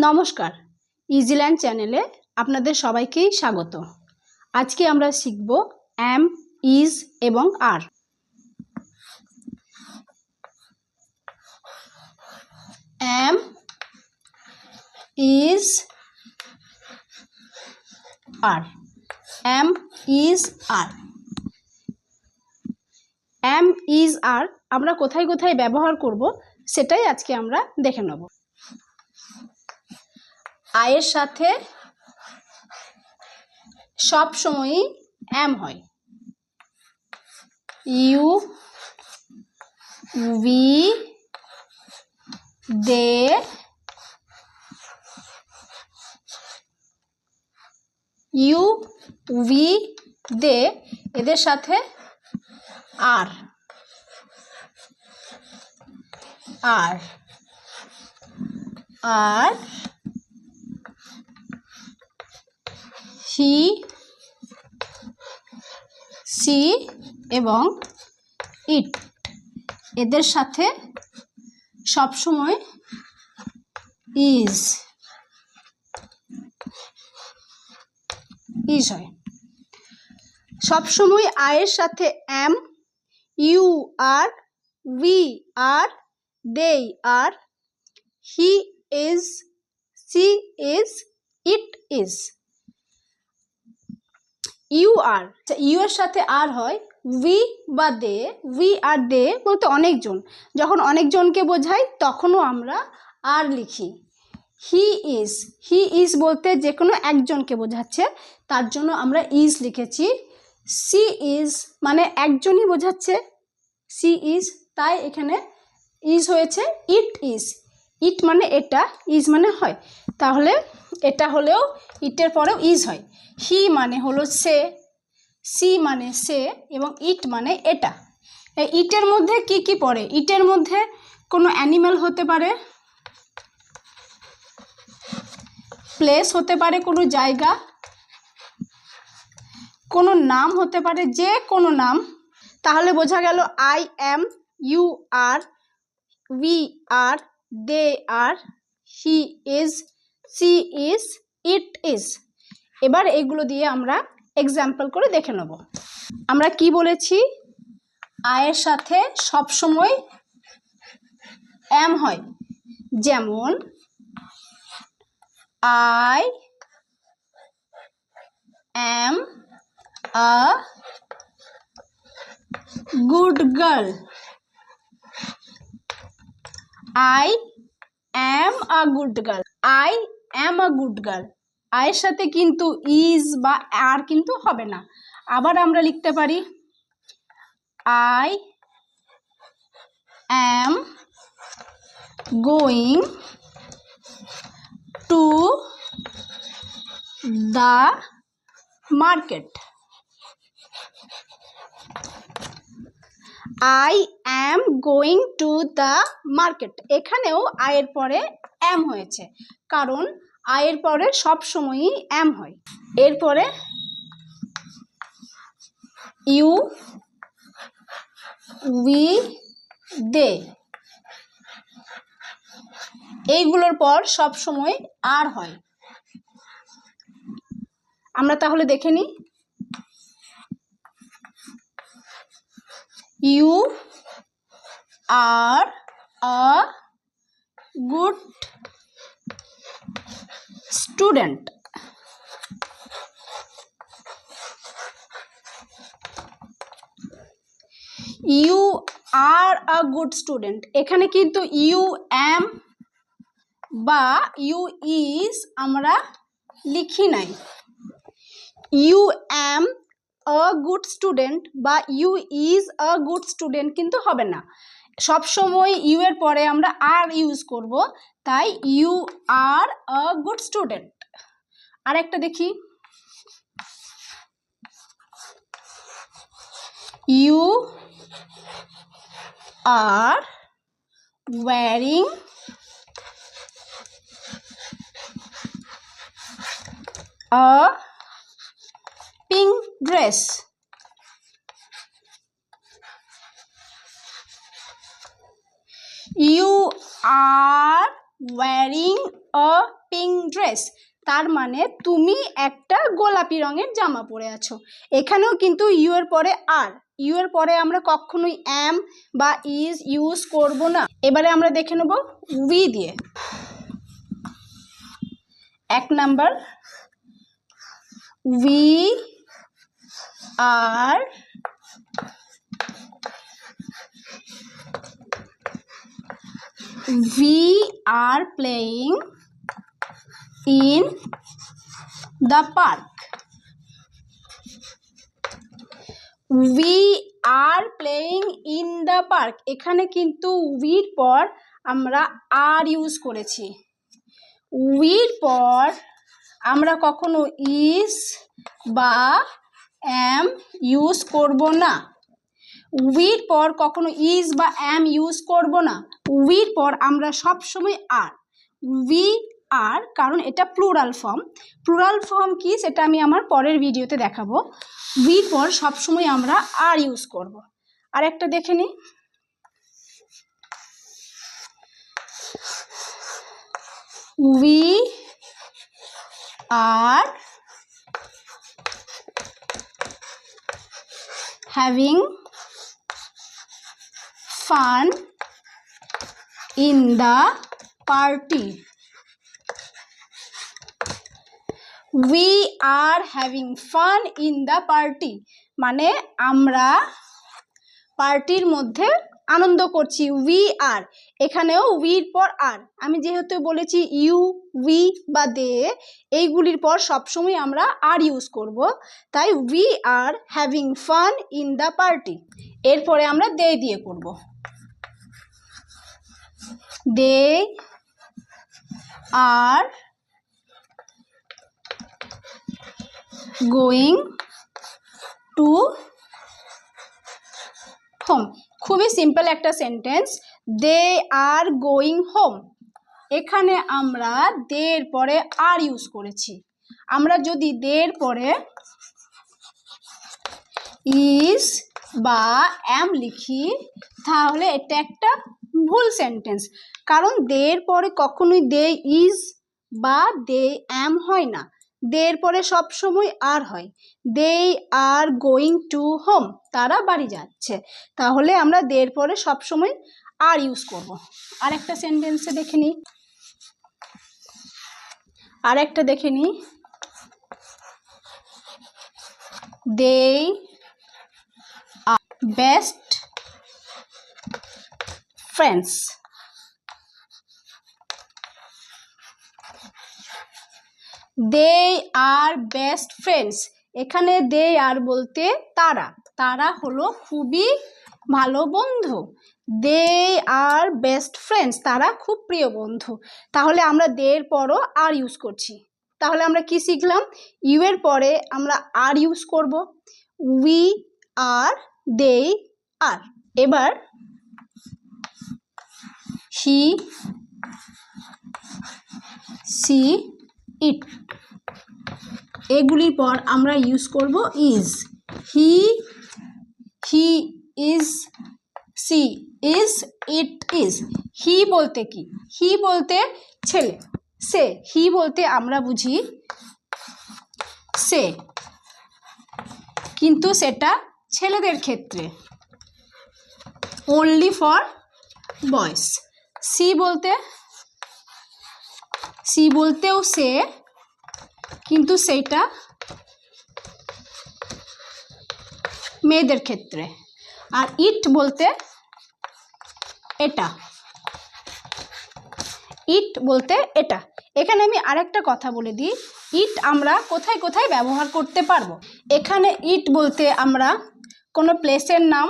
নমস্কার, ইজিল্যান্ড চ্যানেলে আপনাদের সবাইকেই স্বাগত। আজকে আমরা শিখব এম, ইজ এবং are. Am, is, are. Am, is, are. Am, is, are আমরা কোথায় কোথায় ব্যবহার করব সেটাই আজকে আমরা দেখে নেব। আয়ের সাথে সব সময়ই এম হয়। You, we, they, you, we, they এদের সাথে আর, আর, আর, হি, সি এবং ইট এদের সাথে সবসময় ইজ, ইজ হয়। সবসময় আয়ের সাথে am, you are, we are, they are, he is, she is, it is. You are, you এর সাথে আর হয় উই বা দে। উই আর দে বলতে অনেকজন, যখন অনেকজনকে বোঝাই তখনও আমরা আর লিখি। হি ইজ, হি ইজ বলতে যে কোনো একজনকে বোঝাচ্ছে, তার জন্য আমরা ইজ লিখেছি। সি ইজ মানে একজনই বোঝাচ্ছে, সি ইজ, তাই এখানে ইজ হয়েছে। ইট ইজ, ইট মানে এটা, ইজ মানে হয়, তাহলে এটা হলেও ইটের পরেও ইজ হয়। হি মানে হলো সে, সি মানে সে এবং ইট মানে এটা। এই ইটের মধ্যে কি কি পড়ে? ইটের মধ্যে কোনো অ্যানিম্যাল হতে পারে, প্লেস হতে পারে কোনো জায়গা, কোনো নাম হতে পারে, যে কোনো নাম। তাহলে বোঝা গেল I am, you are, we are, they are, he is, she is, it is. এবার এগুলো দিয়ে আমরা এক্সাম্পল করে দেখে নেব। আমরা কি বলেছি? আয়ের সাথে সবসময় এম হয়। যেমন I am a good girl. I am a good girl. I am a good girl. আয়ের সাথে কিন্তু ইজ বা আর কিন্তু হবে না। আবার আমরা লিখতে পারি I am going to the market. I am going to the market. এখানেও আয়ের পরে এম হয়েছে, কারণ আয়ের পরে সব সময়ই এম হয়। এরপরে ইউ, উই, দে এইগুলোর পর সব সময় আর হয়। আমরা তাহলে দেখে নিই। You are a good student. You are a good student, এখানে কিন্তু ইউ এম বা ইউ ইজ আমরা লিখি নাই। You am a good student বা you is a good student কিন্তু হবে না। সবসময় ইউ এর পরে আমরা আর ইউজ করব, তাই you are a good student. আর একটা দেখি, you are wearing a pink dress. You are wearing a pink dress, তার মানে তুমি একটা গোলাপি রঙের জামা পরে আছো। এখানেও কিন্তু ইউ এর পরে আর, ইউ এর পরে আমরা কখনোই অ্যাম বা ইজ ইউজ করব না। এবারে আমরা দেখে নেব উই দিয়ে। 1 number, we are playing in the park. We are playing in the park, এখানে কিন্তু উইর পর আমরা আর ইউজ করেছি। উইর পর আমরা কখনো ইজ বা অ্যাম ইউজ করব না। উইর পর কখনো ইজ বা অ্যাম ইউজ করব না। উইর পর আমরা সবসময় আর। উই আর, কারণ এটা প্লুরাল ফর্ম। প্লুরাল ফর্ম কি সেটা আমি আমার পরের ভিডিওতে দেখাবো। উইর পর সবসময় আমরা আর ইউজ করব। আর একটা দেখে নিই, we are having fun in the party. We are having fun in the party, মানে আমরা পার্টির মধ্যে আনন্দ করছি। উই আর, এখানেও উইর পর আর। আমি যেহেতু বলেছি ইউ, উই বা দে, এইগুলির পর সবসময় আমরা আর ইউজ করব, তাই we are having fun in the party. এরপরে আমরা দে দিয়ে করব। They are going to home. খুবই সিম্পল একটা sentence, they are going home. এখানে আমরা দের পরে আর ইউজ করেছি। আমরা যদি দের পরে ইজ বা অ্যাম লিখি তাহলে এটা একটা ভুল সেন্টেন্স, কারণ দের পরে কখনোই দে ইজ বা দে অ্যাম হয় না। দের পরে সবসময় আর হয়। দে আর গোয়িং টু হোম, তারা বাড়ি যাচ্ছে। তাহলে আমরা দের পরে সবসময় আর ইউজ করব। আর একটা সেন্টেন্সে দেখে নিই, আর একটা দেখে নিই, দে আর বেস্ট ফ্রেন্ডস। দে আর বেস্ট ফ্রেন্ডস, এখানে দে আর বলতে তারা, তারা হলো খুবই ভালো বন্ধু। দে আর বেস্ট ফ্রেন্ডস, তারা খুব প্রিয় বন্ধু। তাহলে আমরা দের পরও আর ইউজ করছি। তাহলে আমরা কি শিখলাম? ইউ এর পরে আমরা আর ইউজ করব। উই আর, দে আর। এবার হি, সি, ইট, এগুলির পর আমরা ইউজ করব is. He is, she is, it is. He বলতে কি? হি বলতে ছেলে, সে। হি বলতে আমরা বুঝি সে, কিন্তু সেটা ছেলেদের ক্ষেত্রে, only for boys। সি বলতেও সে, কিন্তু সেটা মেয়েদের ক্ষেত্রে। আর ইট বলতে এটা, ইট বলতে এটা। এখানে আমি আরেকটা কথা বলে দিই, ইট আমরা কোথায় কোথায় ব্যবহার করতে পারবো। এখানে ইট বলতে আমরা কোনো প্লেসের নাম,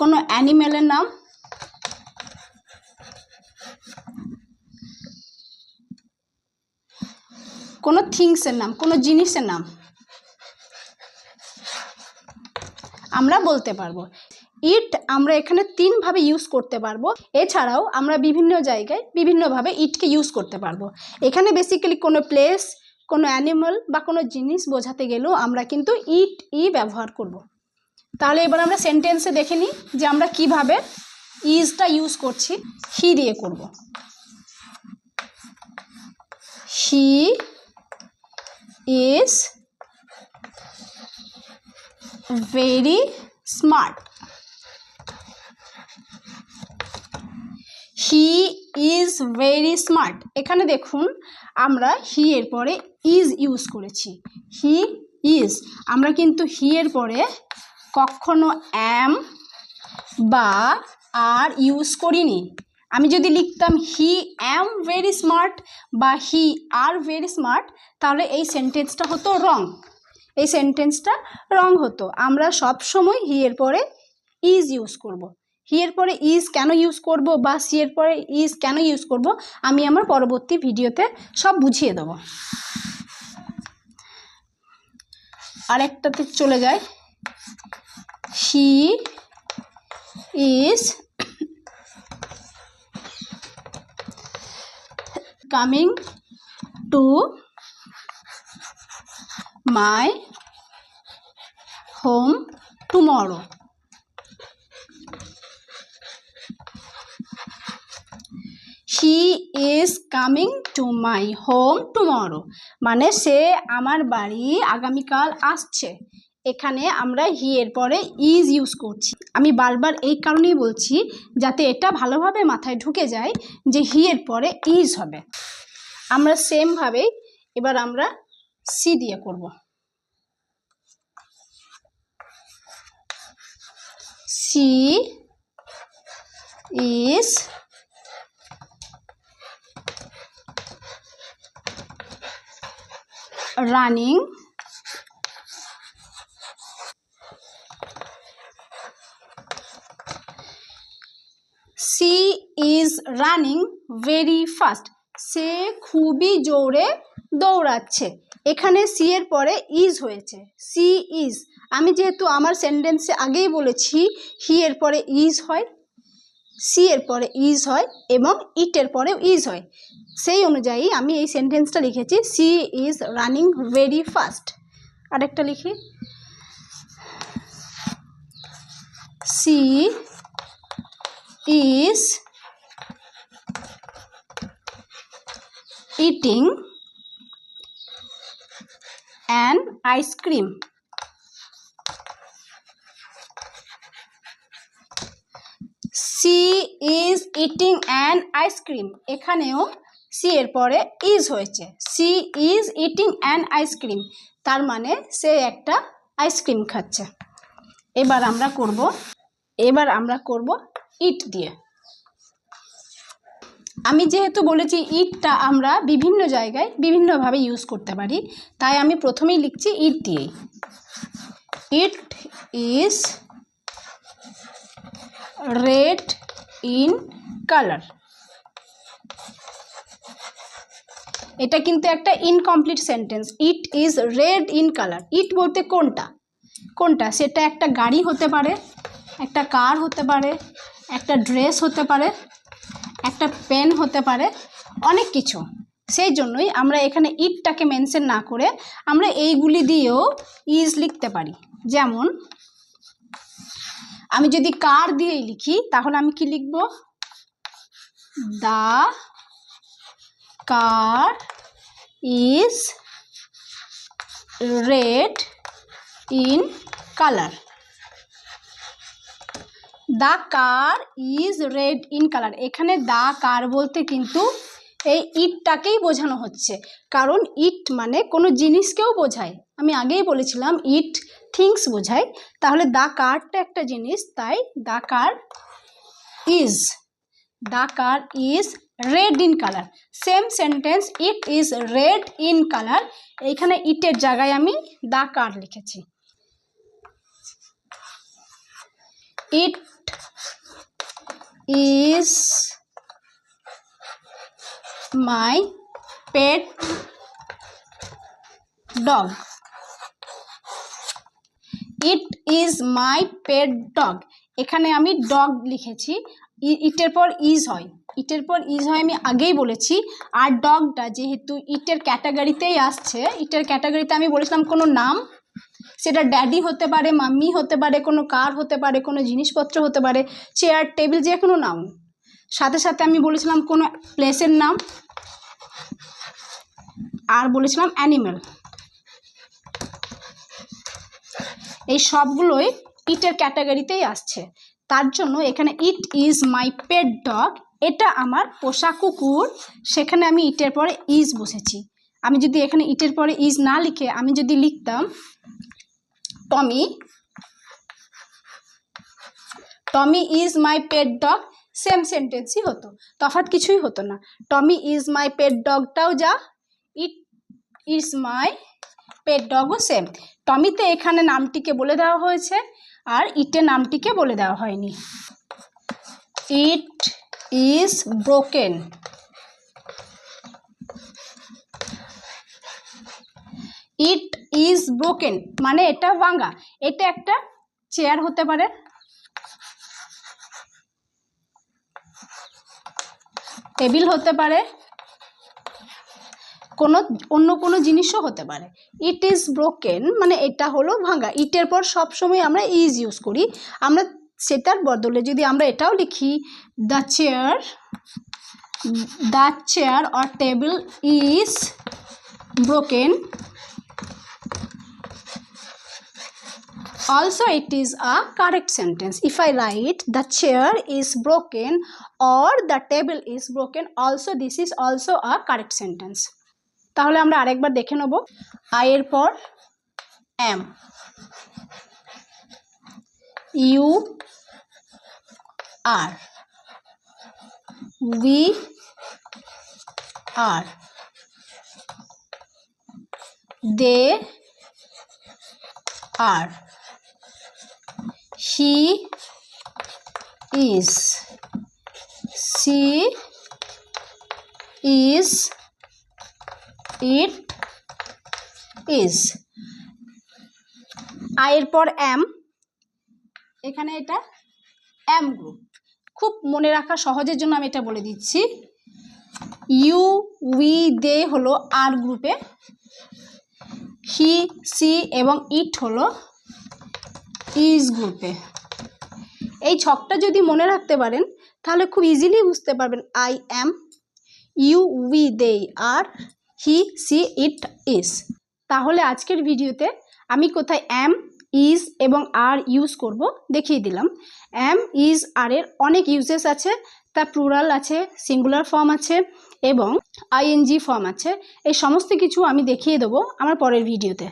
কোনো অ্যানিমেলের নাম, কোনো থিংসের নাম, কোনো জিনিসের নাম আমরা বলতে পারবো। ইট আমরা এখানে 3 ভাবে ইউজ করতে পারবো। এছাড়াও আমরা বিভিন্ন জায়গায় বিভিন্নভাবে ইটকে ইউজ করতে পারবো। এখানে বেসিক্যালি কোনো প্লেস, কোনো অ্যানিমাল বা কোনো জিনিস বোঝাতে গেলেও আমরা কিন্তু ইট ব্যবহার করব। তাহলে এবার আমরা সেন্টেন্সে দেখে নিই যে আমরা কিভাবে ইজটা ইউজ করছি, হি দিয়ে করব। He is very smart. He is very smart. এখানে দেখুন আমরা হি এর পরে ইজ ইউজ করেছি। হি ইজ, আমরা কিন্তু হি এর পরে কখনো অ্যাম বা আর ইউজ করিনি। আমি যদি লিখতাম হি অ্যাম ভেরি স্মার্ট বা হি আর ভেরি স্মার্ট, তাহলে এই সেন্টেন্সটা হতো রং, এই সেন্টেন্সটা রং হতো। আমরা সব সময় হি এর পরে ইজ ইউজ করব। হি এর পরে ইজ কেন ইউজ করব বা সি এর পরে ইজ কেন ইউজ করব, আমি আমার পরবর্তী ভিডিওতে সব বুঝিয়ে দেব। আরেকটাতে চলে যায়। He is coming to my home tomorrow. He is coming to my home tomorrow, মানে সে আমার বাড়ি আগামীকাল আসছে। এখানে আমরা হি এর পরে ইজ ইউজ করছি। আমি বারবার এই কারণেই বলছি যাতে এটা ভালোভাবে মাথায় ঢুকে যায় যে হি এর পরে ইজ হবে। আমরা সেমভাবে এবার আমরা সি দিয়ে করব। She is running she is running very fast, সে খুবই জোরে দৌড়াচ্ছে। এখানে সি এর পরে ইজ হয়েছে, সি ইজ। আমি যেহেতু আমার সেন্টেন্সে আগেই বলেছি হি এর পরে ইজ হয়, সি এর পরে ইজ হয় এবং ইটের পরেও ইজ হয়, সেই অনুযায়ী আমি এই সেন্টেন্সটা লিখেছি she is running very fast. আরেকটা লিখি, she is eating an ice cream. She is eating an ice cream, এখানেও সি এর পরে ইজ হয়েছে, she is eating an ice cream, তার মানে সে একটা আইসক্রিম খাচ্ছে। এবার আমরা করব ইট দিয়ে। আমি যেহেতু বলেছি ইটটা আমরা বিভিন্ন জায়গায় বিভিন্নভাবে ইউজ করতে পারি, তাই আমি প্রথমেই লিখছি ইট দিয়েই। It is red in colour. এটা কিন্তু একটা incomplete sentence. It is red in colour, it বলতে কোনটা সেটা একটা গাড়ি হতে পারে, একটা কার হতে পারে, একটা ড্রেস হতে পারে, একটা পেন হতে পারে, অনেক কিছু। সেই জন্যই আমরা এখানে ইটটাকে মেনশন না করে আমরা এইগুলি দিয়েও ইজ লিখতে পারি। যেমন আমি যদি কার দিয়েই লিখি তাহলে আমি কি লিখব, the car is red in colour. The car is red in colour, এখানে দ্য কার বলতে কিন্তু এই ইটটাকেই বোঝানো হচ্ছে, কারণ ইট মানে কোনো জিনিসকেও বোঝায়। আমি আগেই বলেছিলাম ইট থিংস বোঝায়, তাহলে দ্য কারটা একটা জিনিস, তাই the car is red in colour. Same sentence, it is red in colour, এইখানে ইটের জায়গায় আমি দ্য কার লিখেছি। ইট is my pet dog. It is my pet dog. এখানে আমি ডগ লিখেছি, ইটের পর ইজ হয়, আমি আগেই বলেছি। আর ডগটা যেহেতু ইটের ক্যাটাগরিতেই আসছে, ইটের ক্যাটাগরিতে আমি বলেছিলাম কোনো নাম, সেটা ড্যাডি হতে পারে, মাম্মি হতে পারে, কোনো কার হতে পারে, কোনো জিনিসপত্র হতে পারে, চেয়ার, টেবিল, যে কোনো নাউন। সাথে সাথে আমি বলেছিলাম কোনো প্লেসের নাম, আর বলেছিলাম অ্যানিমেল। এই সবগুলোই ইটের ক্যাটাগরিতেই আসছে। তার জন্য এখানে it is my pet dog, এটা আমার পোষা কুকুর, সেখানে আমি ইটের পরে ইজ বসেছি। আমি যদি এখানে ইটের পরে ইজ না লিখে আমি যদি লিখতাম Tommy, Tommy is my pet dog, same সেন্টেন্সই হতো, তফাৎ কিছুই হতো না। টমি ইজ মাই পেট ডগটাও যা, it is my pet ডগও same. টমিতে এখানে নামটিকে বলে দেওয়া হয়েছে, আর ইটে নামটিকে বলে দেওয়া হয়নি। It is broken, it is broken মানে এটা ভাঙা। এটা একটা চেয়ার হতে পারে, টেবিল হতে পারে, অন্য কোনো জিনিসও হতে পারে। ইট ইজ ব্রোকেন মানে এটা হলো ভাঙা। ইটের পর সবসময় আমরা ইজ ইউজ করি। আমরা সেটার বদলে যদি আমরা এটাও লিখি the chair or table is broken, also it is a correct sentence. If I write the chair is broken or the table is broken, also this is also a correct sentence. তাহলে আমরা আরেকবার দেখে নেব। I এর পর am, you are, we are, they are, he is, she is, it is. I এর পর am, এখানে এটা am গ্রুপ। খুব মনে রাখা সহজের জন্য আমি এটা বলে দিচ্ছি। ইউ, উই, দে হলো আর গ্রুপে, হি, সি এবং ইট হলো ইজ গ্রুপে। এই ছকটা যদি মনে রাখতে পারেন তাহলে খুব ইজিলি বুঝতে পারবেন। I am, you, we, they are, he, she, it, is. তাহলে আজকের ভিডিওতে আমি কোথায় অ্যাম, ইজ এবং আর ইউজ করব দেখিয়ে দিলাম। অ্যাম, ইজ, আর এর অনেক ইউজেস আছে। তা প্লুরাল আছে, সিঙ্গুলার ফর্ম আছে এবং আইএনজি ফর্ম আছে। এই সমস্ত কিছু আমি দেখিয়ে দেবো আমার পরের ভিডিওতে।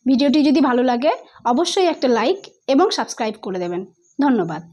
ভিডিওটি যদি ভালো লাগে অবশ্যই একটা লাইক এবং সাবস্ক্রাইব করে দেবেন। ধন্যবাদ।